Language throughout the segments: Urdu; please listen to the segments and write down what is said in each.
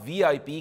VIP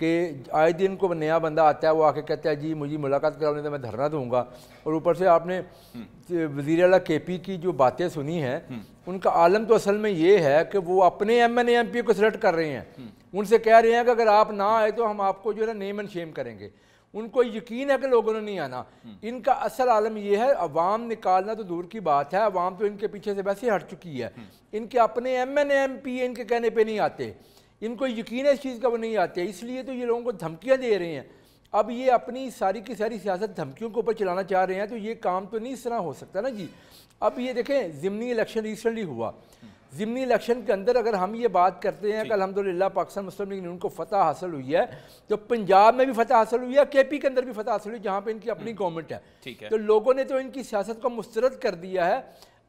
کہ آئے دن کو نیا بندہ آتا ہے, وہ آ کے کہتا ہے جی مجھے ملاقات کرانے تو میں دھرنا دوں گا, اور اوپر سے آپ نے وزیر اعلیٰ کے پی کی جو باتیں سنی ہیں, ان کا عالم تو اصل میں یہ ہے کہ وہ اپنے M N A M P کو سلیکٹ کر رہے ہیں, ان سے کہہ رہے ہیں کہ اگر آپ نہ آئے تو ہم آپ کو جو ہے نا نیم اینڈ شیم کریں گے. ان کو یقین ہے کہ لوگوں نے نہیں آنا. ان کا اصل عالم یہ ہے, عوام نکالنا تو دور کی بات ہے, عوام تو ان کے پیچھے سے ویسے ہٹ چکی ہے. ان کے اپنے M N A M P ان کے کہنے پہ نہیں آتے, ان کو یقین ہے اس چیز کا, وہ نہیں آتے, اس لیے تو یہ لوگوں کو دھمکیاں دے رہے ہیں. اب یہ اپنی ساری کی ساری سیاست دھمکیوں کے اوپر چلانا چاہ رہے ہیں, تو یہ کام تو نہیں اس طرح ہو سکتا نا جی. اب یہ دیکھیں ضمنی الیکشن ریسنٹلی ہوا, ضمنی الیکشن کے اندر اگر ہم یہ بات کرتے ہیں کہ الحمدللہ پاکستان مسلم لیگ ان کو فتح حاصل ہوئی ہے, تو پنجاب میں بھی فتح حاصل ہوئی ہے, کے پی کے اندر بھی فتح حاصل ہوئی جہاں پہ ان کی اپنی گورنمنٹ ہے. تو لوگوں نے تو ان کی سیاست کو مسترد کر دیا ہے.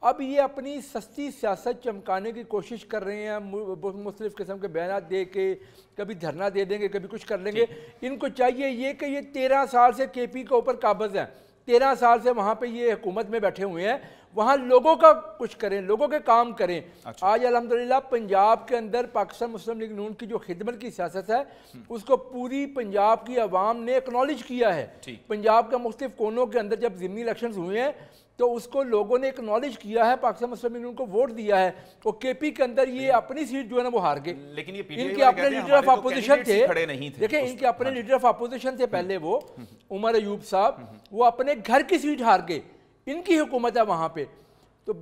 اب یہ اپنی سستی سیاست چمکانے کی کوشش کر رہے ہیں, مختلف قسم کے بیانات دے کے, کبھی دھرنا دے دیں گے, کبھی کچھ کر لیں گے. ان کو چاہیے یہ کہ یہ 13 سال سے کے پی کے اوپر قابض ہیں, 13 سال سے وہاں پہ یہ حکومت میں بیٹھے ہوئے ہیں, وہاں لوگوں کا کچھ کریں, لوگوں کے کام کریں. آج الحمدللہ پنجاب کے اندر پاکستان مسلم لیگ نون کی جو خدمت کی سیاست ہے, اس کو پوری پنجاب کی عوام نے اکنالج کیا ہے. پنجاب کا مختلف کونوں کے اندر جب ضمنی الیکشنز ہوئے ہیں تو اس کو لوگوں نے اکنالج کیا ہے, پاکستان مسلم لیگ نون کو ووٹ دیا ہے. تو کے پی کے اندر یہ اپنی سیٹ جو ہے نا وہ ہار گئے. لیکن یہ ان کے اپنے لیڈر آف اپوزیشن تھے, دیکھیں ان کے اپنے لیڈر آف اپوزیشن تھے پہلے وہ عمر ایوب صاحب, وہ اپنے گھر کی سیٹ ہار گئے. ان کی حکومت ہے وہاں پہ. تو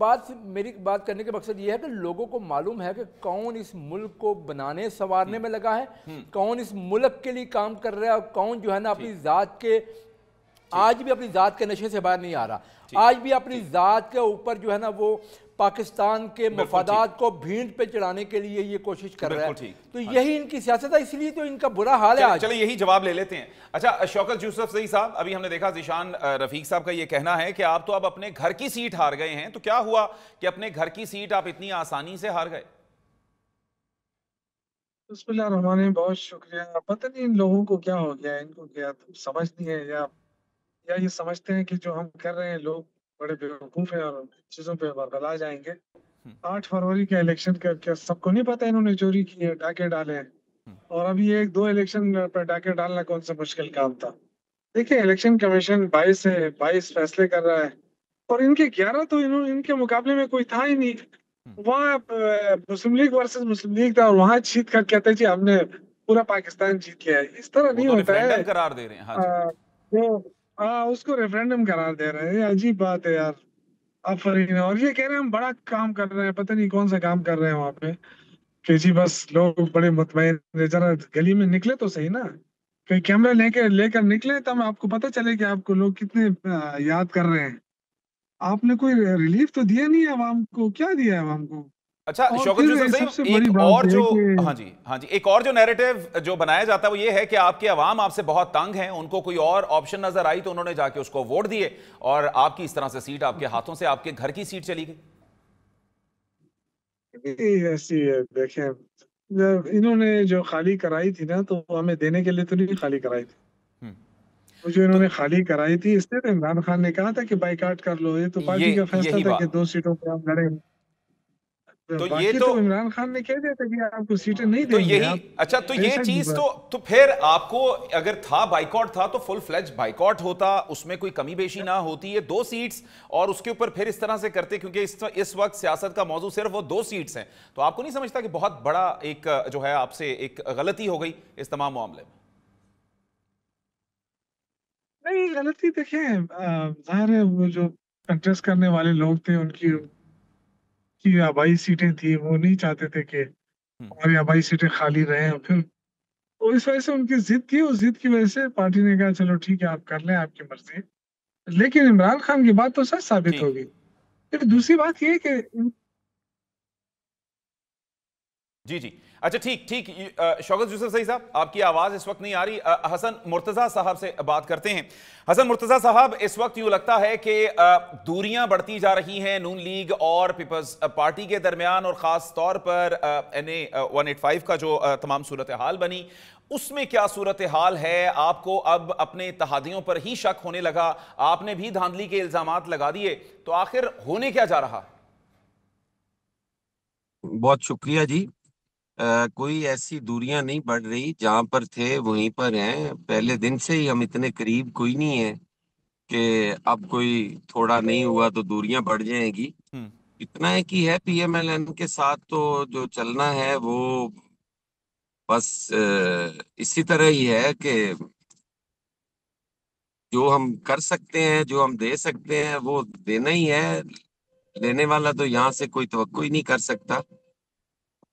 میری بات کرنے کے مقصد یہ ہے کہ لوگوں کو معلوم ہے کہ کون اس ملک کو بنانے سنوارنے میں لگا ہے, کون اس ملک کے لیے کام کر رہا ہے, اور کون جو ہے نا اپنی ذات کے, آج بھی اپنی ذات کے نشے سے باہر نہیں آ رہا, آج بھی اپنی ذات کے اوپر جو ہے نا وہ پاکستان کے مفادات کو بھینٹ پہ چڑھانے کے لیے یہ کوشش کر رہا ہے. تو یہی ان کی سیاست ہے, اس لیے تو ان کا برا حال ہے آج. چلیں یہی جواب لے لیتے ہیں. اچھا شوکت یوسف زئی صاحب, ابھی ہم نے دیکھا ذیشان رفیق صاحب کا یہ کہنا ہے کہ آپ تو اب اپنے گھر کی سیٹ ہار گئے ہیں, تو کیا ہوا کہ اپنے گھر کی سیٹ آپ اتنی آسانی سے ہار گئے؟ بسم اللہ الرحمن الرحیم, بہت شکریہ. پتہ نہیں ان لوگوں کو کیا ہو گیا, ان کو کیا سمجھ نہیں ہے, یا یہ سمجھتے ہیں کہ جو ہم کر رہے ہیں لوگ بڑے بیوقوف ہیں اور چیزوں پہ برگلا جائیں گے. 8 فروری کے الیکشن کا کیا سب کو نہیں پتہ انہوں نے چوری کی ہے, ڈاکے ڈالے ہیں, اور ابھی 1-2 الیکشن پہ ڈاکے ڈالنا کون سا مشکل کام تھا. دیکھیں الیکشن کمیشن 22 فیصلے کر رہا ہے, اور ان کے 11 تو ان کے مقابلے میں کوئی تھا ہی نہیں. وہاں مسلم لیگ ورسز مسلم لیگ تھا, اور وہاں جیت کر کہتے جی ہم نے پورا پاکستان جیت لیا ہے. اس طرح نہیں ہوتا ہے. قرار دے رہے ہیں, اس کو ریفرینڈم قرار دے رہے ہیں. عجیب بات ہے یار. آفرین. اور یہ کہہ رہے ہیں ہم بڑا کام کر رہے ہیں, پتہ نہیں کون سا کام کر رہے ہیں وہاں پہ, کہ جی بس لوگ بڑے مطمئن. ذرا گلی میں نکلے تو صحیح نا, کوئی کیمرہ لے کر نکلے تب آپ کو پتہ چلے کہ آپ کو لوگ کتنے یاد کر رہے ہیں. آپ نے کوئی ریلیف تو دیا نہیں ہے عوام کو, کیا دیا ہے عوام کو؟ اچھا شوکت یوسف صاحب, ایک اور جو نیریٹو جو بنایا جاتا ہے وہ یہ ہے کہ آپ کے عوام آپ سے بہت تنگ ہیں, ان کو کوئی اور آپشن نظر آئی تو انہوں نے جا کے اس کو ووٹ دیے, اور آپ کی اس طرح سے سیٹ آپ کے ہاتھوں سے, آپ کے گھر کی سیٹ چلی گئی. ایسی ہے, دیکھیں انہوں نے جو خالی کرائی تھی نا, تو ہمیں دینے کے لیے تو نہیں خالی کرائی تھی. جو انہوں نے خالی کرائی تھی اس نے, عمران خان نے کہا تھا کہ بائیکاٹ کر لو, یہ تو پارٹی کا فیصلہ تھا کہ 2 سیٹوں پہ ہم لڑیں. باقی تو عمران خان نے کہہ دیا تھا کہ آپ کو سیٹیں نہیں دیں گے. اچھا تو یہ چیز تو پھر آپ کو اگر تھا بائیکاٹ تھا تو فل فلیج بائیکاٹ ہوتا, اس میں کوئی کمی بیشی نہ ہوتی. یہ 2 سیٹس اور اس کے اوپر پھر اس طرح سے کرتے, کیونکہ اس وقت سیاست کا موضوع صرف وہ 2 سیٹس ہیں. تو آپ کو نہیں سمجھتا کہ بہت بڑا ایک جو ہے آپ سے ایک غلطی ہو گئی اس تمام معاملے میں؟ نہیں غلطی, دیکھیں ظاہر ہے وہ جو کنٹیسٹ کرنے والے لوگ تھے ان کی آبائی سیٹیں تھی, وہ نہیں چاہتے تھے کہ ہماری آبائی سیٹیں خالی رہیں. پھر اس وجہ سے ان کی ضد تھی, اس ضد کی وجہ سے پارٹی نے کہا چلو ٹھیک ہے آپ کر لیں, آپ کی مرضی. لیکن عمران خان کی بات تو سچ ثابت ہوگی. پھر دوسری بات یہ کہ جی اچھا ٹھیک. شوکت یوسف زئی صاحب آپ کی آواز اس وقت نہیں آ رہی. حسن مرتضیٰ صاحب سے بات کرتے ہیں. حسن مرتضیٰ صاحب, اس وقت یوں لگتا ہے کہ دوریاں بڑھتی جا رہی ہیں نون لیگ اور پیپلز پارٹی کے درمیان, اور خاص طور پر NA 185 کا جو تمام صورتحال بنی, اس میں کیا صورتحال ہے؟ آپ کو اب اپنے اتحادیوں پر ہی شک ہونے لگا, آپ نے بھی دھاندلی کے الزامات لگا دیے, تو آخر ہونے کیا جا رہا؟ بہت شکریہ جی. کوئی ایسی دوریاں نہیں بڑھ رہی، جہاں پر تھے وہیں پر ہیں. پہلے دن سے ہی ہم اتنے قریب کوئی نہیں ہے کہ اب کوئی تھوڑا نہیں ہوا تو دوریاں بڑھ جائیں گی. اتنا ہے کہ ہے پی ایم ایل این کے ساتھ تو جو چلنا ہے وہ بس اسی طرح ہی ہے کہ جو ہم کر سکتے ہیں، جو ہم دے سکتے ہیں وہ دینا ہی ہے. لینے والا تو یہاں سے کوئی توقع ہی نہیں کر سکتا.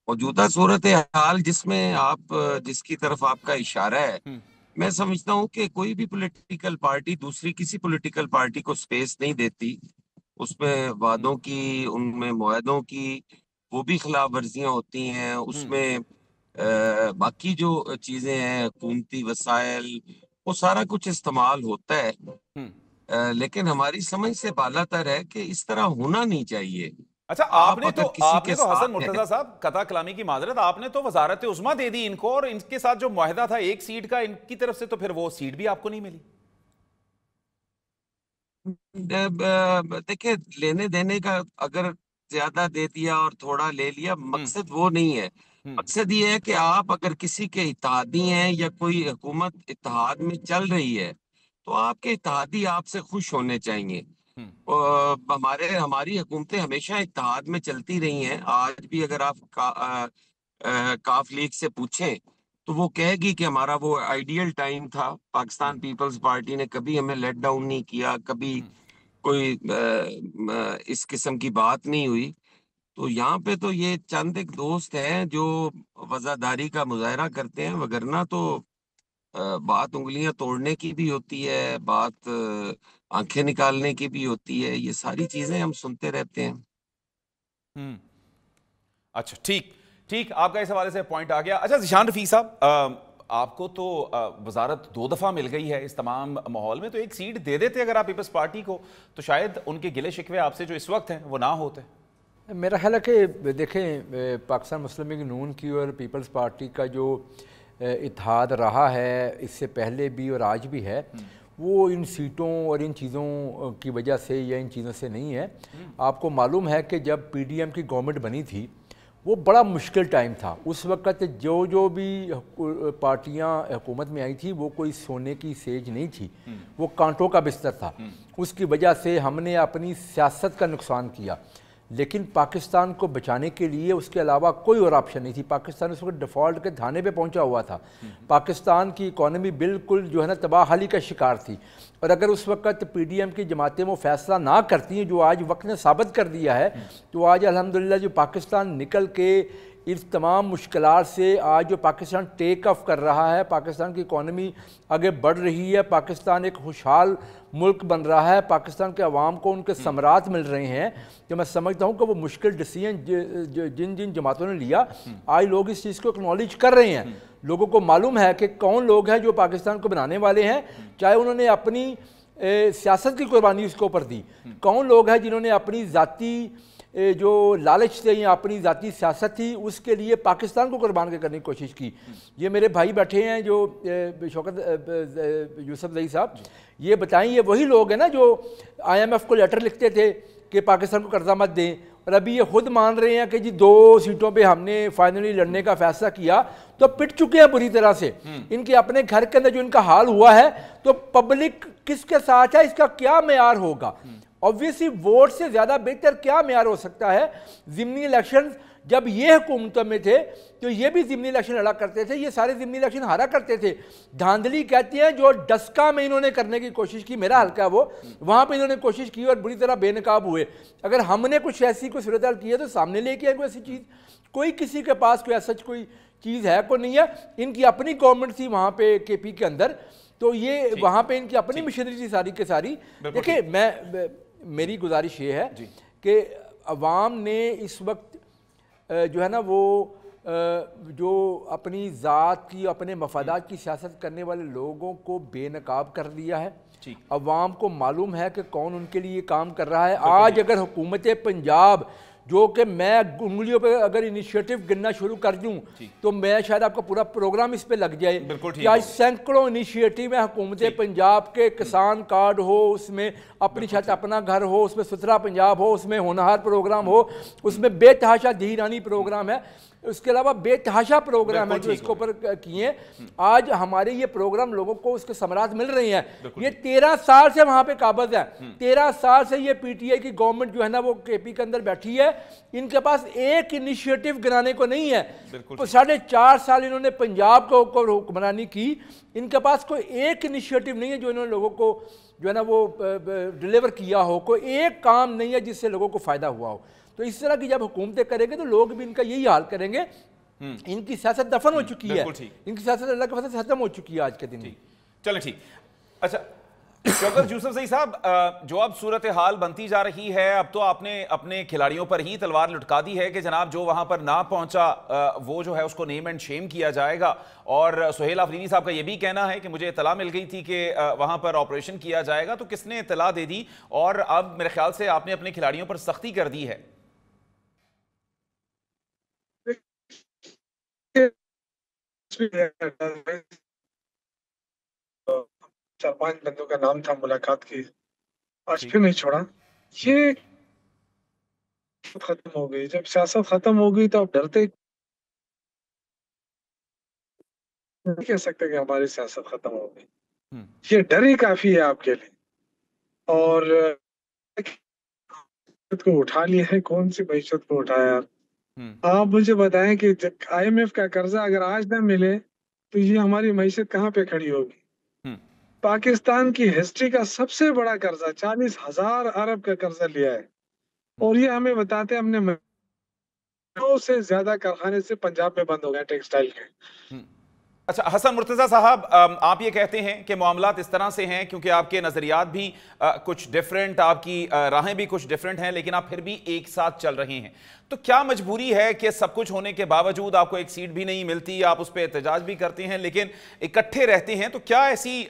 موجودہ صورتحال جس کی طرف آپ کا اشارہ ہے، میں سمجھتا ہوں کہ کوئی بھی پولیٹیکل پارٹی دوسری کسی پولیٹیکل پارٹی کو سپیس نہیں دیتی. اس میں وعدوں کی، ان میں معاہدوں کی وہ بھی خلاف ورزیاں ہوتی ہیں. اس میں باقی جو چیزیں ہیں، حکومتی وسائل، وہ سارا کچھ استعمال ہوتا ہے. لیکن ہماری سمجھ سے بالا تر ہے کہ اس طرح ہونا نہیں چاہیے. اچھا، آپ اگر کسی کے حسن ساتھ مرتضیٰ صاحب، قطع کلامی کی معذرت، آپ نے تو وزارت عظمیٰ دے دی ان کو، اور ان کے ساتھ جو معاہدہ تھا ایک سیٹ کا ان کی طرف سے، تو پھر وہ سیٹ بھی آپ کو نہیں ملی. دیکھیں، لینے دینے کا اگر زیادہ دے دیا اور تھوڑا لے لیا، مقصد وہ نہیں ہے. مقصد یہ ہے کہ آپ اگر کسی کے اتحادی ہیں یا کوئی حکومت اتحاد میں چل رہی ہے تو آپ کے اتحادی آپ سے خوش ہونے چاہیے. ہماری حکومتیں ہمیشہ اتحاد میں چلتی رہی ہیں. آج بھی اگر آپ کاف لیگ سے پوچھیں تو وہ کہے گی کہ ہمارا وہ آئیڈیل ٹائم تھا. پاکستان پیپلز پارٹی نے کبھی ہمیں لیٹ ڈاؤن نہیں کیا، کبھی کوئی اس قسم کی بات نہیں ہوئی. تو یہاں پہ تو یہ چند ایک دوست ہیں جو وفاداری کا مظاہرہ کرتے ہیں، وگرنہ تو بات انگلیاں توڑنے کی بھی ہوتی ہے، بات آنکھیں نکالنے کی بھی ہوتی ہے. یہ ساری چیزیں ہم سنتے رہتے ہیں. اچھا، ٹھیک، آپ کا اس حوالے سے پوائنٹ آ گیا. اچھا ذیشان رفیق صاحب، آپ کو تو وزارت 2 دفعہ مل گئی ہے. اس تمام ماحول میں تو ایک سیٹ دے دیتے اگر آپ پیپلز پارٹی کو، تو شاید ان کے گلے شکوے آپ سے جو اس وقت ہیں وہ نہ ہوتے. میرا خیال ہے کہ دیکھیں، پاکستان مسلم لیگ نون کی اور پیپلز پارٹی کا جو اتحاد رہا ہے اس سے پہلے بھی اور آج بھی ہے، وہ ان سیٹوں اور ان چیزوں کی وجہ سے یا ان چیزوں سے نہیں ہے. آپ کو معلوم ہے کہ جب پی ڈی ایم کی گورنمنٹ بنی تھی وہ بڑا مشکل ٹائم تھا. اس وقت جو بھی پارٹیاں حکومت میں آئی تھی وہ کوئی سونے کی سیج نہیں تھی، وہ کانٹوں کا بستر تھا. اس کی وجہ سے ہم نے اپنی سیاست کا نقصان کیا، لیکن پاکستان کو بچانے کے لیے اس کے علاوہ کوئی اور آپشن نہیں تھی. پاکستان اس وقت ڈیفالٹ کے دھانے پہ پہنچا ہوا تھا. پاکستان کی اکانومی بالکل جو ہے نا تباہ حالی کا شکار تھی. اور اگر اس وقت پی ڈی ایم کی جماعتیں وہ فیصلہ نہ کرتی ہیں جو آج وقت نے ثابت کر دیا ہے، تو آج الحمدللہ جو پاکستان نکل کے اس تمام مشکلات سے آج جو پاکستان ٹیک آف کر رہا ہے، پاکستان کی اکانومی آگے بڑھ رہی ہے، پاکستان ایک خوشحال ملک بن رہا ہے، پاکستان کے عوام کو ان کے ثمرات مل رہے ہیں. جو میں سمجھتا ہوں کہ وہ مشکل ڈیسیژن جن جماعتوں نے لیا، آج لوگ اس چیز کو اکنالج کر رہے ہیں. لوگوں کو معلوم ہے کہ کون لوگ ہیں جو پاکستان کو بنانے والے ہیں، چاہے انہوں نے اپنی سیاست کی قربانی اس کے اوپر دی. کون لوگ ہیں جنہوں نے اپنی ذاتی جو لالچ تھے یا اپنی ذاتی سیاست تھی اس کے لیے پاکستان کو قربان کرنے کی کوشش کی. یہ میرے بھائی بیٹھے ہیں جو شوکت یوسف زئی صاحب، یہ بتائیں، یہ وہی لوگ ہیں نا جو آئی ایم ایف کو لیٹر لکھتے تھے کہ پاکستان کو قرضہ مت دیں، اور ابھی یہ خود مان رہے ہیں کہ جی 2 سیٹوں پہ ہم نے فائنلی لڑنے کا فیصلہ کیا، تو پٹ چکے ہیں بری طرح سے. ان کے اپنے گھر کے اندر جو ان کا حال ہوا ہے، تو پبلک کس کے ساتھ ہے، اس کا کیا معیار ہوگا؟ obviously ووٹ سے زیادہ بہتر کیا معیار ہو سکتا ہے؟ ضمنی الیکشن جب یہ حکومتوں میں تھے تو یہ بھی ضمنی الیکشن لڑا کرتے تھے، یہ سارے ضمنی الیکشن ہارا کرتے تھے. دھاندلی کہتی ہیں جو ڈسکا میں انہوں نے کرنے کی کوشش کی، میرا حلقہ وہ وہاں پہ انہوں نے کوشش کی اور بری طرح بے نقاب ہوئے. اگر ہم نے کچھ ایسی کوئی صورتحال کی ہے تو سامنے لے کے آئے کوئی ایسی چیز. کوئی کسی کے پاس کوئی ایسا کوئی چیز ہے کوئی نہیں ہے. ان کی اپنی گورنمنٹ تھی وہاں پہ کے پی کے اندر، تو یہ وہاں پہ ان کی اپنی مشینری تھی ساری کے ساری. دیکھیں، میری گزارش یہ ہے کہ عوام نے اس وقت جو ہے نا وہ جو اپنی ذات کی اپنے مفادات کی سیاست کرنے والے لوگوں کو بے نقاب کر دیا ہے. عوام کو معلوم ہے کہ کون ان کے لیے کام کر رہا ہے. آج اگر حکومت پنجاب، جو کہ میں انگلیوں پہ اگر انیشیٹو گننا شروع کر دوں تو میں شاید آپ کا پورا پروگرام اس پہ لگ جائے کہ آج سینکڑوں انیشیٹو ہے حکومت پنجاب کے. کسان کارڈ ہو، اس میں اپنی چھت اپنا گھر ہو، اس میں ستھرا پنجاب ہو، اس میں ہونہار پروگرام ہو، اس میں بے تحاشا دہی رانی پروگرام ہے. اس کے علاوہ بے تحاشا پروگرام ہے بالکل جو اس کے اوپر کیے ہیں. آج ہمارے یہ پروگرام لوگوں کو اس کے ثمرات مل رہی ہیں. یہ 13 سال سے وہاں پہ قابض ہے, 13 سال سے یہ پی ٹی آئی کی گورنمنٹ جو ہے نا وہ کے پی کے اندر بیٹھی ہے. ان کے پاس ایک انیشیٹو گرانے کو نہیں ہے. 4.5 سال انہوں نے پنجاب کو حکمرانی کی, ان کے پاس کوئی ایک انیشیٹو نہیں ہے جو انہوں نے لوگوں کو جو ہے نا وہ ڈیلیور کیا ہو. کوئی ایک کام نہیں ہے جس سے لوگوں کو فائدہ ہوا ہو. تو اس طرح کی جب حکومتیں کریں گے تو لوگ بھی ان کا یہی حال کریں گے. ان کی سیاست دفن ہو چکی ہے, ان کی سیاست اللہ کے فضل سے ختم ہو چکی ہے آج کے دن میں. چلیں ٹھیک. اچھا ڈاکٹر یوسف زئی صاحب, جو اب صورتحال بنتی جا رہی ہے, اب تو آپ نے اپنے کھلاڑیوں پر ہی تلوار لٹکا دی ہے کہ جناب جو وہاں پر نہ پہنچا وہ جو ہے اس کو نیم اینڈ شیم کیا جائے گا. اور سہیل آفرینی صاحب کا یہ بھی کہنا ہے کہ مجھے اطلاع مل گئی تھی کہ وہاں پر آپریشن کیا جائے گا. تو کس نے اطلاع دے دی؟ اور اب میرے خیال سے آپ نے اپنے کھلاڑیوں پر سختی کر دی ہے. 4-5 بندوں کا نام تھا ملاقات کی, آج پھر نہیں چھوڑا. یہ ختم ہو گئی. جب سیاست ختم ہو گئی تو آپ ڈرتے نہیں کہہ سکتے کہ ہماری سیاست ختم ہو گئی. یہ ڈر ہی کافی ہے آپ کے لیے. اور کو اٹھا لیا ہے, کون سی معیشت کو اٹھایا؟ آپ مجھے بتائیں کہ آئی ایم ایف کا قرضہ اگر آج نہ ملے تو یہ ہماری معیشت کہاں پہ کھڑی ہوگی؟ پاکستان کی ہسٹری کا سب سے بڑا قرضہ 40,000 ارب کا قرضہ لیا ہے, اور یہ ہمیں بتاتے ہیں ہم نے 100 سے زیادہ کارخانے سے پنجاب میں بند ہو گئے ٹیکسٹائل کے. اچھا حسن مرتضیٰ صاحب, آپ یہ کہتے ہیں کہ معاملات اس طرح سے ہیں کیونکہ آپ کے نظریات بھی کچھ ڈیفرنٹ, آپ کی راہیں بھی کچھ ڈیفرنٹ ہیں, لیکن آپ پھر بھی ایک ساتھ چل رہے ہیں. تو کیا مجبوری ہے کہ سب کچھ ہونے کے باوجود آپ کو ایک سیٹ بھی نہیں ملتی, آپ اس پہ احتجاج بھی کرتے ہیں لیکن اکٹھے رہتے ہیں؟ تو کیا ایسی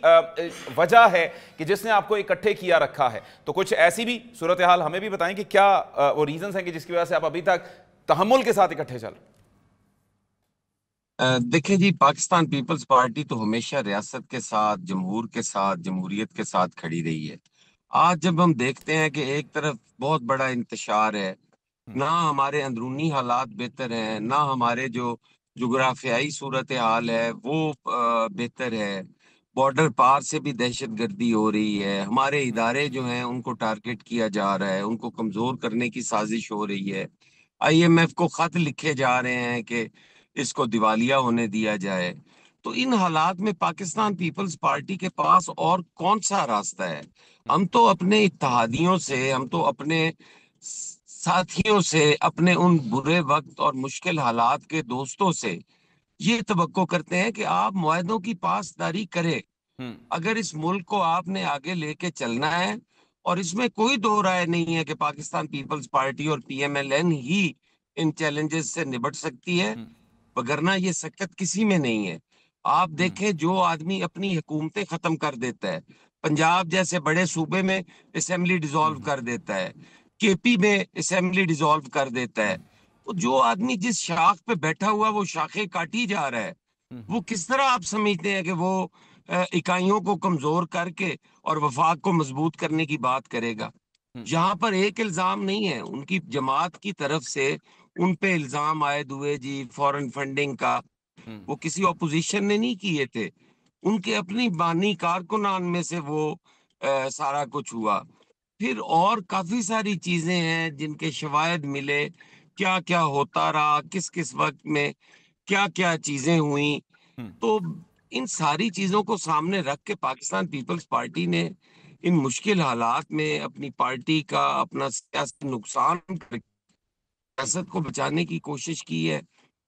وجہ ہے کہ جس نے آپ کو اکٹھے کیا رکھا ہے؟ تو کچھ ایسی بھی صورتحال ہمیں بھی بتائیں کہ کیا وہ ریزنز ہیں کہ جس کی وجہ سے آپ ابھی تک تحمل کے ساتھ اکٹھے چل رہے ہیں. دیکھیں جی, پاکستان پیپلز پارٹی تو ہمیشہ ریاست کے ساتھ, جمہور کے ساتھ, جمہوریت کے ساتھ کھڑی رہی ہے. آج جب ہم دیکھتے ہیں کہ ایک طرف بہت بڑا انتشار ہے, نہ ہمارے اندرونی حالات بہتر ہیں, نہ ہمارے جو جغرافیائی صورتحال ہے وہ بہتر ہے, بارڈر پار سے بھی دہشت گردی ہو رہی ہے, ہمارے ادارے جو ہیں ان کو ٹارگٹ کیا جا رہا ہے, ان کو کمزور کرنے کی سازش ہو رہی ہے, آئی ایم ایف کو خط لکھے جا رہے ہیں کہ اس کو دیوالیہ ہونے دیا جائے. تو ان حالات میں پاکستان پیپلز پارٹی کے پاس اور کون سا راستہ ہے؟ ہم تو اپنے اتحادیوں سے, ہم تو اپنے ساتھیوں سے, اپنے ان برے وقت اور مشکل حالات کے دوستوں سے یہ توقع کرتے ہیں کہ آپ معاہدوں کی پاسداری کریں. اگر اس ملک کو آپ نے آگے لے کے چلنا ہے, اور اس میں کوئی دو رائے نہیں ہے کہ پاکستان پیپلز پارٹی اور پی ایم ایل این ہی ان چیلنجز سے نبٹ سکتی ہے, وگرنہ یہ سکت کسی میں نہیں ہے. آپ دیکھیں جو آدمی اپنی حکومتیں ختم کر دیتا ہے, پنجاب جیسے بڑے صوبے میں اسمبلی ڈیزالو کر دیتا ہے, کے پی میں اسمبلی ڈیزالو کر دیتا ہے, تو جو آدمی جس شاخ پہ بیٹھا ہوا وہ شاخیں کاٹی جا رہا ہے, وہ کس طرح آپ سمجھتے ہیں کہ وہ اکائیوں کو کمزور کر کے اور وفاق کو مضبوط کرنے کی بات کرے گا؟ یہاں پر ایک الزام نہیں ہے, ان کی جماعت کی طرف سے ان پہ الزام عائد ہوئے جی فورن فنڈنگ کا, وہ کسی اپوزیشن نے نہیں کیے تھے, ان کے اپنی بانی کارکنان میں سے وہ سارا کچھ ہوا. پھر اور کافی ساری چیزیں ہیں جن کے شواہد ملے, کیا کیا ہوتا رہا, کس کس وقت میں کیا کیا چیزیں ہوئیں. تو ان ساری چیزوں کو سامنے رکھ کے پاکستان پیپلز پارٹی نے ان مشکل حالات میں اپنی پارٹی کا, اپنا سیاسی نقصان ریاست کو بچانے کی کوشش کی ہے,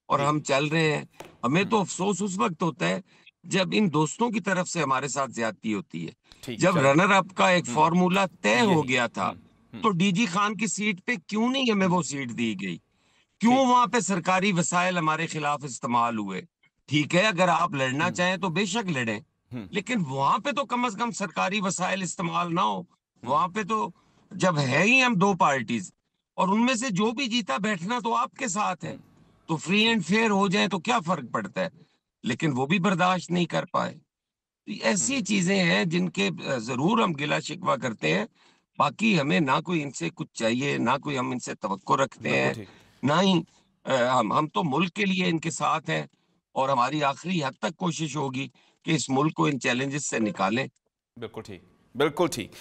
اور ہم چل رہے ہیں. ہمیں تو افسوس اس وقت ہوتا ہے جب ان دوستوں کی طرف سے ہمارے ساتھ زیادتی ہوتی ہے. جب رنر اپ کا ایک فارمولا طے ہو گیا تھا تو ڈی جی خان کی سیٹ پہ کیوں نہیں ہمیں وہ سیٹ دی گئی؟ کیوں وہاں پہ سرکاری وسائل ہمارے خلاف استعمال ہوئے؟ ٹھیک ہے, اگر آپ لڑنا چاہیں تو بے شک لڑیں, لیکن وہاں پہ تو کم از کم سرکاری وسائل استعمال نہ ہو. وہاں پہ تو جب ہے ہی ہم دو پارٹیز, اور ان میں سے جو بھی جیتا بیٹھنا تو آپ کے ساتھ ہے, تو فری اینڈ فیئر ہو جائے تو کیا فرق پڑتا ہے؟ لیکن وہ بھی برداشت نہیں کر پائے. ایسی چیزیں ہیں جن کے ضرور ہم گلہ شکوہ کرتے ہیں, باقی ہمیں نہ کوئی ان سے کچھ چاہیے, نہ کوئی ہم ان سے توقع رکھتے ہیں, نہ ہی ہم تو ملک کے لیے ان کے ساتھ ہیں اور ہماری آخری حد تک کوشش ہوگی کہ اس ملک کو ان چیلنجز سے نکالیں. بالکل ٹھیک، بالکل ٹھیک.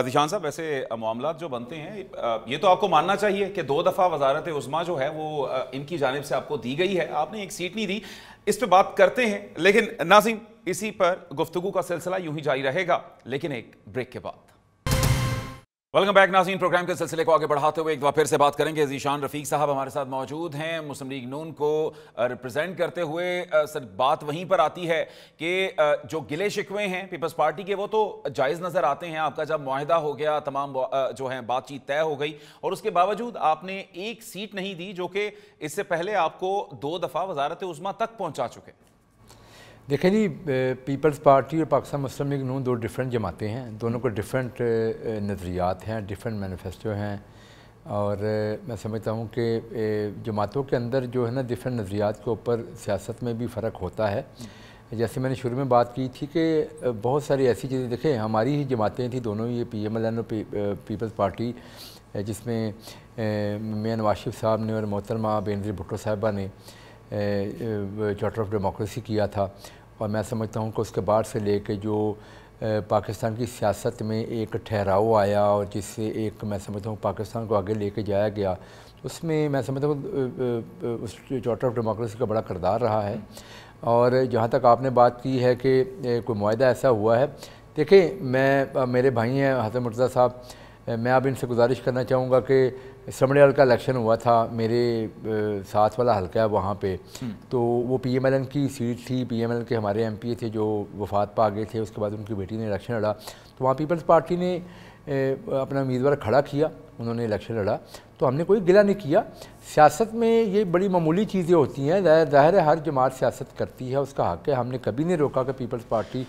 ذیشان صاحب، ویسے معاملات جو بنتے ہیں یہ تو آپ کو ماننا چاہیے کہ 2 دفعہ وزارت عظمیٰ جو ہے وہ ان کی جانب سے آپ کو دی گئی ہے، آپ نے ایک سیٹ نہیں دی. اس پہ بات کرتے ہیں، لیکن ناظرین اسی پر گفتگو کا سلسلہ یوں ہی جاری رہے گا، لیکن ایک بریک کے بعد. ویلکم بیک ناظرین. پروگرام کے سلسلے کو آگے بڑھاتے ہوئے ایک دفعہ پھر سے بات کریں گے. ذیشان رفیق صاحب ہمارے ساتھ موجود ہیں مسلم لیگ نون کو ریپرزینٹ کرتے ہوئے. سر، بات وہیں پر آتی ہے کہ جو گلے شکوے ہیں پیپلز پارٹی کے وہ تو جائز نظر آتے ہیں. آپ کا جب معاہدہ ہو گیا، تمام جو ہیں بات چیت طے ہو گئی، اور اس کے باوجود آپ نے ایک سیٹ نہیں دی جو کہ اس سے پہلے آپ کو 2 دفعہ وزارت عظمیٰ تک پہنچا چکے. دیکھیں جی، پیپلز پارٹی اور پاکستان مسلم لیگ نون 2 ڈیفرنٹ جماعتیں ہیں. دونوں کو ڈیفرنٹ نظریات ہیں، ڈیفرنٹ مینیفیسٹو ہیں، اور میں سمجھتا ہوں کہ جماعتوں کے اندر جو ہے نا ڈیفرنٹ نظریات کے اوپر سیاست میں بھی فرق ہوتا ہے. جیسے میں نے شروع میں بات کی تھی کہ بہت ساری ایسی چیزیں، دیکھیں ہماری ہی جماعتیں تھیں دونوں، یہ پی ایم ایل این اور پیپلز پارٹی، جس میں میاں نواز شریف صاحب نے اور محترمہ بینظیر بھٹو صاحبہ نے چارٹر آف ڈیموکریسی کیا تھا. اور میں سمجھتا ہوں کہ اس کے بعد سے لے کے جو پاکستان کی سیاست میں ایک ٹھہراؤ آیا اور جس سے ایک میں سمجھتا ہوں پاکستان کو آگے لے کے جایا گیا، اس میں میں سمجھتا ہوں اس چارٹر آف ڈیموکریسی کا بڑا کردار رہا ہے. اور جہاں تک آپ نے بات کی ہے کہ کوئی معاہدہ ایسا ہوا ہے، دیکھیں میرے بھائی ہیں حسن مرتضیٰ صاحب، میں اب ان سے گزارش کرنا چاہوں گا کہ سمڑیال کا الیکشن ہوا تھا، میرے ساتھ والا حلقہ ہے وہاں پہ، تو وہ پی ایم ایل این کی سیٹ تھی. پی ایم ایل این کے ہمارے ایم پی تھے جو وفات پا گئے تھے، اس کے بعد ان کی بیٹی نے الیکشن لڑا، تو وہاں پیپلز پارٹی نے اپنا امیدوار کھڑا کیا، انہوں نے الیکشن لڑا، تو ہم نے کوئی گلہ نہیں کیا. سیاست میں یہ بڑی معمولی چیزیں ہوتی ہیں، ظاہر ہے ہر جماعت سیاست کرتی ہے، اس کا حق ہے. ہم نے کبھی نہیں روکا کہ پیپلز پارٹی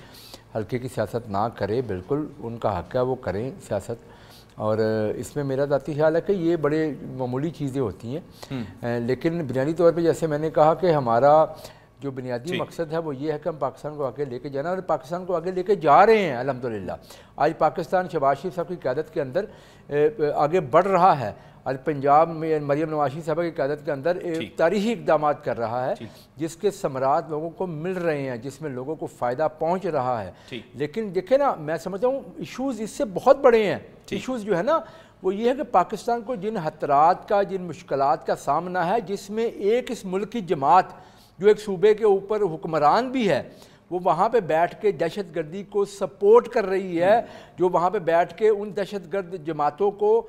حلقے کی سیاست نہ کرے، بالکل ان کا حق ہے وہ کریں سیاست. اور اس میں میرا ذاتی خیال ہے کہ یہ بڑے معمولی چیزیں ہوتی ہیں. لیکن بنیادی طور پہ جیسے میں نے کہا کہ ہمارا جو بنیادی مقصد ہے وہ یہ ہے کہ ہم پاکستان کو آگے لے کے جانا، اور پاکستان کو آگے لے کے جا رہے ہیں الحمدللہ. آج پاکستان شہباز شریف صاحب کی قیادت کے اندر آگے بڑھ رہا ہے. آج پنجاب میں مریم نواز شریف صاحبہ کی قیادت کے اندر تاریخی اقدامات کر رہا ہے، جس کے ثمرات لوگوں کو مل رہے ہیں، جس میں لوگوں کو فائدہ پہنچ رہا ہے. لیکن دیکھیں نا، میں سمجھتا ہوں ایشوز اس سے بہت بڑے ہیں. ایشوز جو ہے نا وہ یہ ہے کہ پاکستان کو جن خطرات کا، جن مشکلات کا سامنا ہے، جس میں ایک اس ملک کی جماعت جو ایک صوبے کے اوپر حکمران بھی ہے، وہ وہاں پہ بیٹھ کے دہشت گردی کو سپورٹ کر رہی ہے، جو وہاں پہ بیٹھ کے ان دہشت گرد جماعتوں کو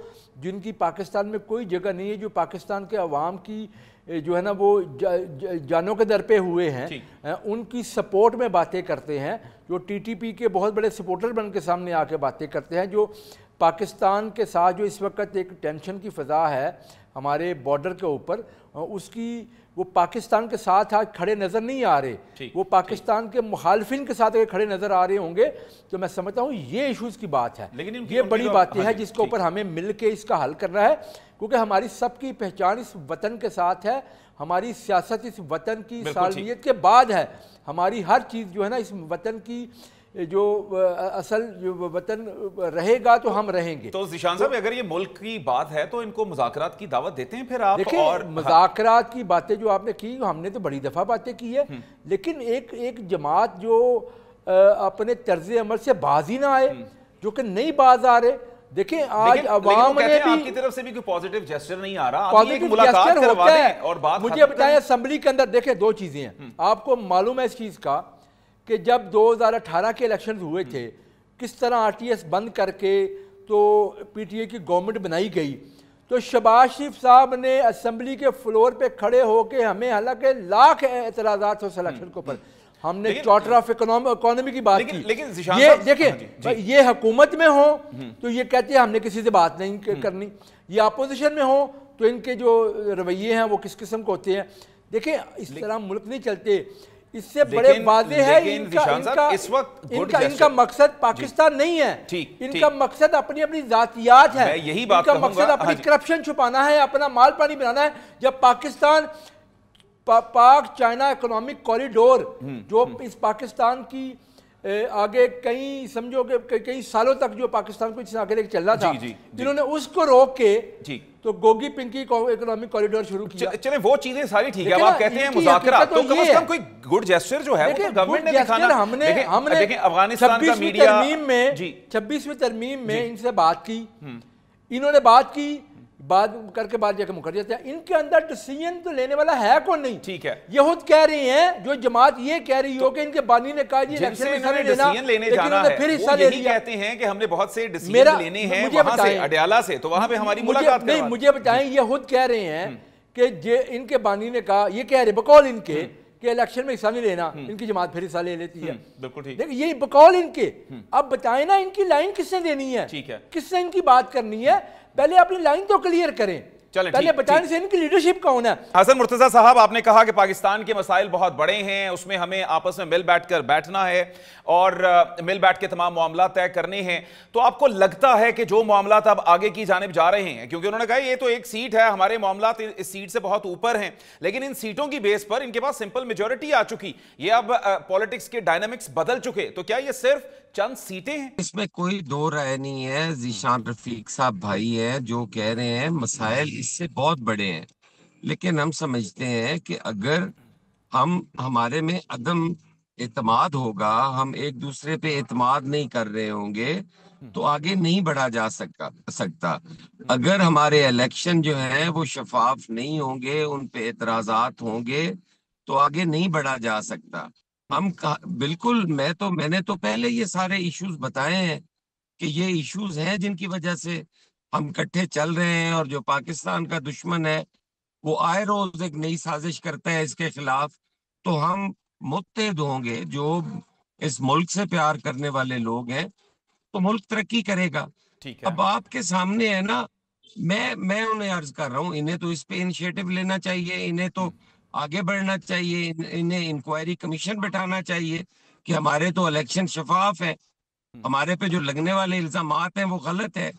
جن کی پاکستان میں کوئی جگہ نہیں ہے، جو پاکستان کے عوام کی جو ہے نا وہ جانوں کے در پہ ہوئے ہیں، ان کی سپورٹ میں باتیں کرتے ہیں، جو ٹی ٹی پی کے بہت بڑے سپورٹر بن کے سامنے آ کے باتیں کرتے ہیں، جو پاکستان کے ساتھ جو اس وقت ایک ٹینشن کی فضا ہے ہمارے بارڈر کے اوپر، اس کی وہ پاکستان کے ساتھ آج کھڑے نظر نہیں آ رہے، وہ پاکستان کے مخالفین کے ساتھ اگر کھڑے نظر آ رہے ہوں گے تو میں سمجھتا ہوں یہ ایشوز کی بات ہے. یہ بڑی باتیں ہیں جس کے اوپر ہمیں مل کے اس کا حل کرنا ہے، کیونکہ ہماری سب کی پہچان اس وطن کے ساتھ ہے، ہماری سیاست اس وطن کی سالمیت کے بعد ہے. ہماری ہر چیز جو ہے نا اس وطن کی جو اصل جو وطن رہے گا تو ہم رہیں گے. تو ذیشان صاحب اگر یہ ملک کی بات ہے تو ان کو مذاکرات کی دعوت دیتے ہیں پھر آپ؟ اور مذاکرات کی باتیں جو آپ نے کی، ہم نے تو بڑی دفعہ باتیں کی ہے، لیکن ایک جماعت جو اپنے طرز عمل سے باز ہی نہ آئے، جو کہ نہیں باز آ رہے. دیکھیں آج عوام نے بھی آپ کی طرف سے بھی کوئی پوزیٹیو جیسچر نہیں آ رہا، آپ ایک ملاقات کروا دیں اور بات. مجھے بتائیں اسمبلی کے اندر دیکھیں 2 چیزیں ہیں، آپ کو معلوم ہے اس چیز کا کہ جب 2018 کے الیکشنز ہوئے تھے، کس طرح آر ٹی ایس بند کر کے تو پی ٹی اے کی گورنمنٹ بنائی گئی، تو شہباز شریف صاحب نے اسمبلی کے فلور پہ کھڑے ہو کے ہمیں حالانکہ لاکھ اعتراضات ہو اس الیکشن کے اوپر، ہم نے چارٹر آف اکانومی کی بات کی. یہ دیکھیں یہ حکومت میں ہوں تو یہ کہتے ہیں ہم نے کسی سے بات نہیں کرنی، یہ اپوزیشن میں ہوں تو ان کے جو رویے ہیں وہ کس قسم کے ہوتے ہیں. دیکھیں اس طرح ملک نہیں چلتے. اس سے بڑے واضح ہے ان کا مقصد پاکستان نہیں ہے، ان کا مقصد اپنی ذاتیات ہے، ان کا مقصد اپنی کرپشن چھپانا ہے، اپنا مال پانی بنانا ہے. جب پاکستان پاک چائنا اکنامک کوریڈور جو اس پاکستان کی آگے کئی سمجھو کہ کئی سالوں تک جو پاکستان کو آگے لے کے چل رہا تھا، انہوں نے اس کو روک کے تو گوگی پنکی اکنامک کوریڈور شروع کیا. چلیں وہ چیزیں ساری ٹھیک ہے، اب آپ کہتے ہیں مذاکرات، تو کم از کم کوئی گڈ جیسچر جو ہے وہ گورنمنٹ نے دکھانا. ہم نے دیکھیں افغانستان کا میڈیا 26ویں ترمیم میں ان سے بات کی، انہوں نے بات کی، بات کر کے بعد جا کے مکر جاتے ہیں. ان کے اندر ڈیسیژن تو لینے والا ہے کون نہیں. ٹھیک ہے، یہ خود کہہ رہی ہیں جو جماعت یہ کہہ رہی ہو کہ ان کے بانی نے کہا جی الیکشن میں حصہ لینے جانا ہے، پھر حصہ وہ لے یہی لیا. کہتے ہیں کہ ہم نے بہت سے ڈیسیژن لینے ہیں وہاں سے اڈیالہ سے، تو وہاں پہ ہماری ملاقات نہیں. مجھے بتائیں، یہ خود کہہ رہے ہیں کہ ان کے بانی نے کہا، یہ کہہ رہے بقول ان کے کہ الیکشن میں حصہ نہیں لینا، ان کی جماعت پھر حصہ لے لیتی ہے. بالکل ٹھیک. دیکھیں یہی بقول ان کے. اب بتائیں نا ان کی لائن کس نے دینی ہے، کس نے ان کی بات کرنی ہے. پہلے اپنی لائن تو کلیئر کریں، پہلے بتانے سے ان کی لیڈرشپ کون ہے. حسن مرتضیٰ صاحب، آپ نے کہا کہ پاکستان کے مسائل بہت بڑے ہیں، اس میں ہمیں آپس میں مل بیٹھ کر بیٹھنا ہے اور مل بیٹھ کے تمام معاملات طے کرنے ہیں. تو آپ کو لگتا ہے کہ جو معاملات اب آگے کی جانب جا رہے ہیں، کیونکہ انہوں نے کہا یہ تو ایک سیٹ ہے، ہمارے معاملات اس سیٹ سے بہت اوپر ہیں، لیکن ان سیٹوں کی بیس پر ان کے پاس سمپل میجورٹی آ چکی، یہ اب پولیٹکس کے ڈائنامکس بدل چکے، تو کیا یہ صرف چند سیٹیں ہیں؟ اس میں کوئی دو رائے نہیں ہے. ذیشان رفیق صاحب بھائی ہیں جو کہہ رہے ہیں مسائل اس سے بہت بڑے ہیں، لیکن ہم سمجھتے ہیں کہ اگر ہمارے میں عدم اعتماد ہوگا، ہم ایک دوسرے پہ اعتماد نہیں کر رہے ہوں گے تو آگے نہیں بڑھا جا سکتا. اگر ہمارے الیکشن جو ہیں وہ شفاف نہیں ہوں گے، ان پہ اعتراضات ہوں گے تو آگے نہیں بڑھا جا سکتا. بالکل میں نے تو پہلے یہ سارے ایشوز بتائے ہیں کہ یہ ایشوز ہیں جن کی وجہ سے ہم کٹھے چل رہے ہیں، اور جو پاکستان کا دشمن ہے وہ آئے روز ایک نئی سازش کرتا ہے اس کے خلاف. تو ہم متحد ہوں گے، جو اس ملک سے پیار کرنے والے لوگ ہیں، تو ملک ترقی کرے گا. اب آپ کے سامنے ہے نا، میں انہیں عرض کر رہا ہوں، انہیں تو اس پہ انیشیٹو لینا چاہیے، انہیں تو آگے بڑھنا چاہیے، انہیں انکوائری کمیشن بٹھانا چاہیے کہ ہمارے تو الیکشن شفاف ہے، ہمارے پہ جو لگنے والے الزامات ہیں وہ غلط ہے.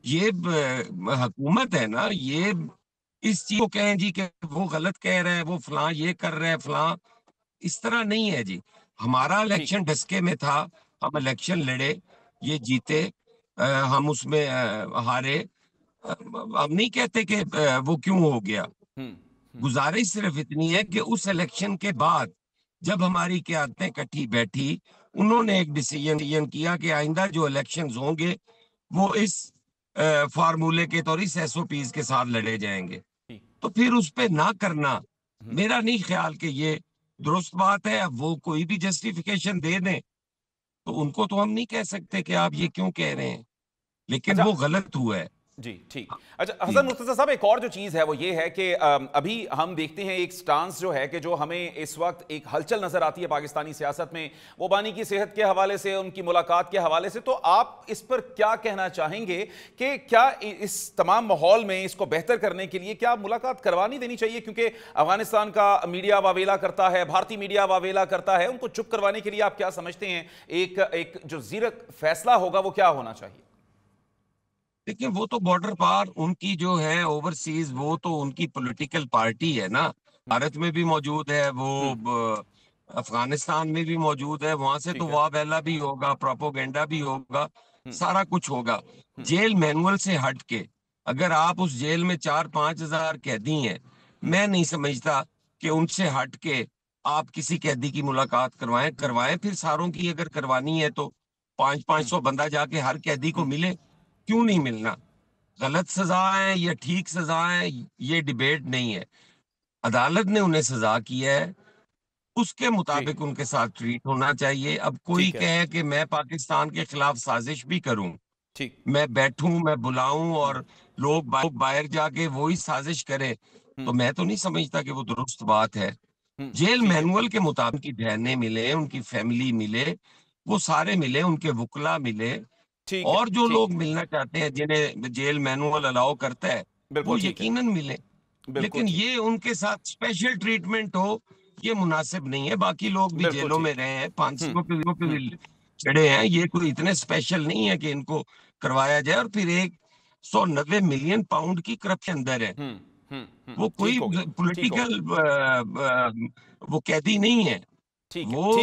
یہ حکومت ہے نا، یہ اس چیز کو کہیں جی کہ وہ غلط کہہ رہا ہے، وہ فلاں یہ کر رہا ہے، فلاں اس طرح نہیں ہے جی. ہمارا الیکشن ڈسکے میں تھا، ہم الیکشن لڑے، یہ جیتے، ہم اس میں ہارے. ہم نہیں کہتے کہ وہ کیوں ہو گیا. گزارش صرف اتنی ہے کہ اس الیکشن کے بعد جب ہماری قیادتیں کٹھی بیٹھی، انہوں نے ایک ڈیسیژن کیا کہ آئندہ جو الیکشنز ہوں گے وہ اس فارمولے کے طور اس ایس او پیز کے ساتھ لڑے جائیں گے. تو پھر اس پہ نہ کرنا میرا نہیں خیال کہ یہ درست بات ہے. اب وہ کوئی بھی جسٹیفیکیشن دے دیں تو ان کو تو ہم نہیں کہہ سکتے کہ آپ یہ کیوں کہہ رہے ہیں، لیکن وہ غلط ہوا ہے. جی ٹھیک. اچھا حسن مرتضیٰ صاحب، ایک اور جو چیز ہے وہ یہ ہے کہ ابھی ہم دیکھتے ہیں ایک سٹانس جو ہے کہ جو ہمیں اس وقت ایک ہلچل نظر آتی ہے پاکستانی سیاست میں، وہ بانی کی صحت کے حوالے سے، ان کی ملاقات کے حوالے سے. تو آپ اس پر کیا کہنا چاہیں گے کہ کیا اس تمام ماحول میں اس کو بہتر کرنے کے لیے کیا ملاقات کروانی دینی چاہیے؟ کیونکہ افغانستان کا میڈیا واویلا کرتا ہے، بھارتی میڈیا واویلا کرتا ہے، ان کو چپ کروانے کے لیے آپ کیا سمجھتے ہیں ایک جو زیرک فیصلہ ہوگا وہ کیا ہونا چاہیے؟ لیکن وہ تو بارڈر پار ان کی جو ہے اوورسیز، وہ تو ان کی پولیٹیکل پارٹی ہے نا. بھارت میں بھی موجود ہے، وہ افغانستان میں بھی موجود ہے، وہاں سے تو واویلا بھی ہوگا، پروپوگنڈا بھی ہوگا، سارا کچھ ہوگا. جیل مینول سے ہٹ کے اگر آپ اس جیل میں 4-5 ہزار قیدی ہیں، میں نہیں سمجھتا کہ ان سے ہٹ کے آپ کسی قیدی کی ملاقات کروائیں. پھر ساروں کی اگر کروانی ہے تو 500 بندہ جا کے ہر قیدی کو ملے، کیوں نہیں ملنا؟ غلط سزا ہے یا ٹھیک سزا ہے، یہ ڈیبیٹ نہیں ہے. عدالت نے انہیں سزا کی ہے، اس کے مطابق ان کے ساتھ ٹریٹ ہونا چاہیے. اب کوئی کہے کہ میں پاکستان کے خلاف سازش بھی کروں، میں بیٹھوں، میں بلاؤں اور لوگ باہر جا کے وہی سازش کریں، تو میں تو نہیں سمجھتا کہ وہ درست بات ہے. جیل مینول کے مطابق کی بہنیں ملے، ان کی فیملی ملے، وہ سارے ملے، ان کے وکلا ملے، اور جو لوگ ملنا چاہتے ہیں جنہیں جیل مینول الاؤ کرتا ہے وہ یقیناً ملے. لیکن یہ ان کے ساتھ اسپیشل ٹریٹمنٹ ہو، یہ مناسب نہیں ہے. باقی لوگ بھی جیلوں میں رہے ہیں، 500 پہ بھی چڑھے ہیں، یہ کوئی اتنے اسپیشل نہیں ہے کہ ان کو کروایا جائے. اور پھر 190 ملین پاؤنڈ کی کرپشن اندر ہے، وہ کوئی پولیٹیکل وہ قیدی نہیں ہے، وہ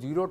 0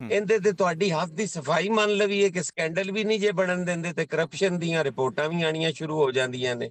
ਇਹਦੇ ਤੇ ਤੁਹਾਡੀ ਹੱਥ ਦੀ ਸਫਾਈ ਮੰਨ ਲਵੀਏ ਕਿ ਸਕੈਂਡਲ ਵੀ ਨਹੀਂ ਜੇ ਬਣਨ ਦਿੰਦੇ ਤੇ ਕਰਪਸ਼ਨ ਦੀਆਂ ਰਿਪੋਰਟਾਂ ਵੀ ਆਣੀਆਂ ਸ਼ੁਰੂ ਹੋ ਜਾਂਦੀਆਂ ਨੇ।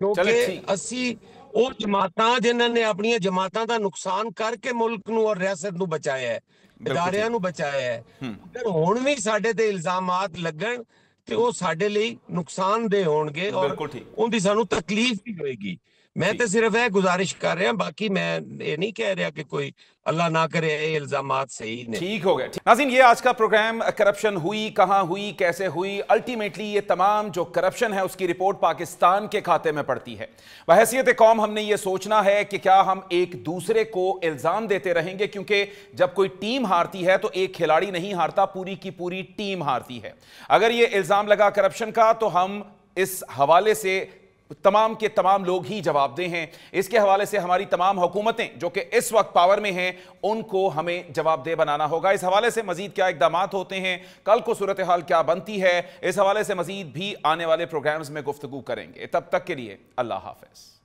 ਕਿਉਂਕਿ ਅਸੀਂ ਉਹ ਜਮਾਤਾਂ ਜਿਨ੍ਹਾਂ ਨੇ ਆਪਣੀਆਂ ਜਮਾਤਾਂ ਦਾ ਨੁਕਸਾਨ ਕਰਕੇ ਮੁਲਕ ਨੂੰ ਔਰ ਰਿਆਸਤ ਨੂੰ ਬਚਾਇਆ ਹੈ, ਇਦਾਰਿਆਂ ਨੂੰ ਬਚਾਇਆ ਹੈ, ਅਗਰ ਹੁਣ ਵੀ ਸਾਡੇ ਤੇ ਇਲਜ਼ਾਮਾਤ ਲੱਗਣ ਤੇ ਉਹ ਸਾਡੇ ਲਈ ਨੁਕਸਾਨਦੇਹ ਹੋਣਗੇ ਔਰ ਉਹਦੀ ਸਾਨੂੰ ਤਕਲੀਫ ਵੀ ਹੋਏਗੀ। میں تو صرف ہے گزارش کر رہے ہیں، باقی میں یہ نہیں کہہ رہا کہ کوئی اللہ نہ کرے یہ الزامات صحیح نہیں۔ ٹھیک ہو گئے۔ ناظرین، یہ آج کا پروگرام کرپشن ہوئی کہاں ہوئی کیسے ہوئی، الٹیمیٹلی یہ تمام جو کرپشن ہے اس کی رپورٹ پاکستان کے کھاتے میں پڑتی ہے۔ بحیثیت قوم ہم نے یہ سوچنا ہے کہ کیا ہم ایک دوسرے کو الزام دیتے رہیں گے، کیونکہ جب کوئی ٹیم ہارتی ہے تو ایک کھلاڑی نہیں ہارتا، پوری کی پوری ٹیم ہارتی ہے۔ اگر یہ الزام لگا کرپشن کا تو ہم اس حوالے سے تمام کے تمام لوگ ہی جواب دہ ہیں۔ اس کے حوالے سے ہماری تمام حکومتیں جو کہ اس وقت پاور میں ہیں ان کو ہمیں جواب دہ بنانا ہوگا۔ اس حوالے سے مزید کیا اقدامات ہوتے ہیں، کل کو صورتحال کیا بنتی ہے، اس حوالے سے مزید بھی آنے والے پروگرامز میں گفتگو کریں گے۔ تب تک کے لیے اللہ حافظ۔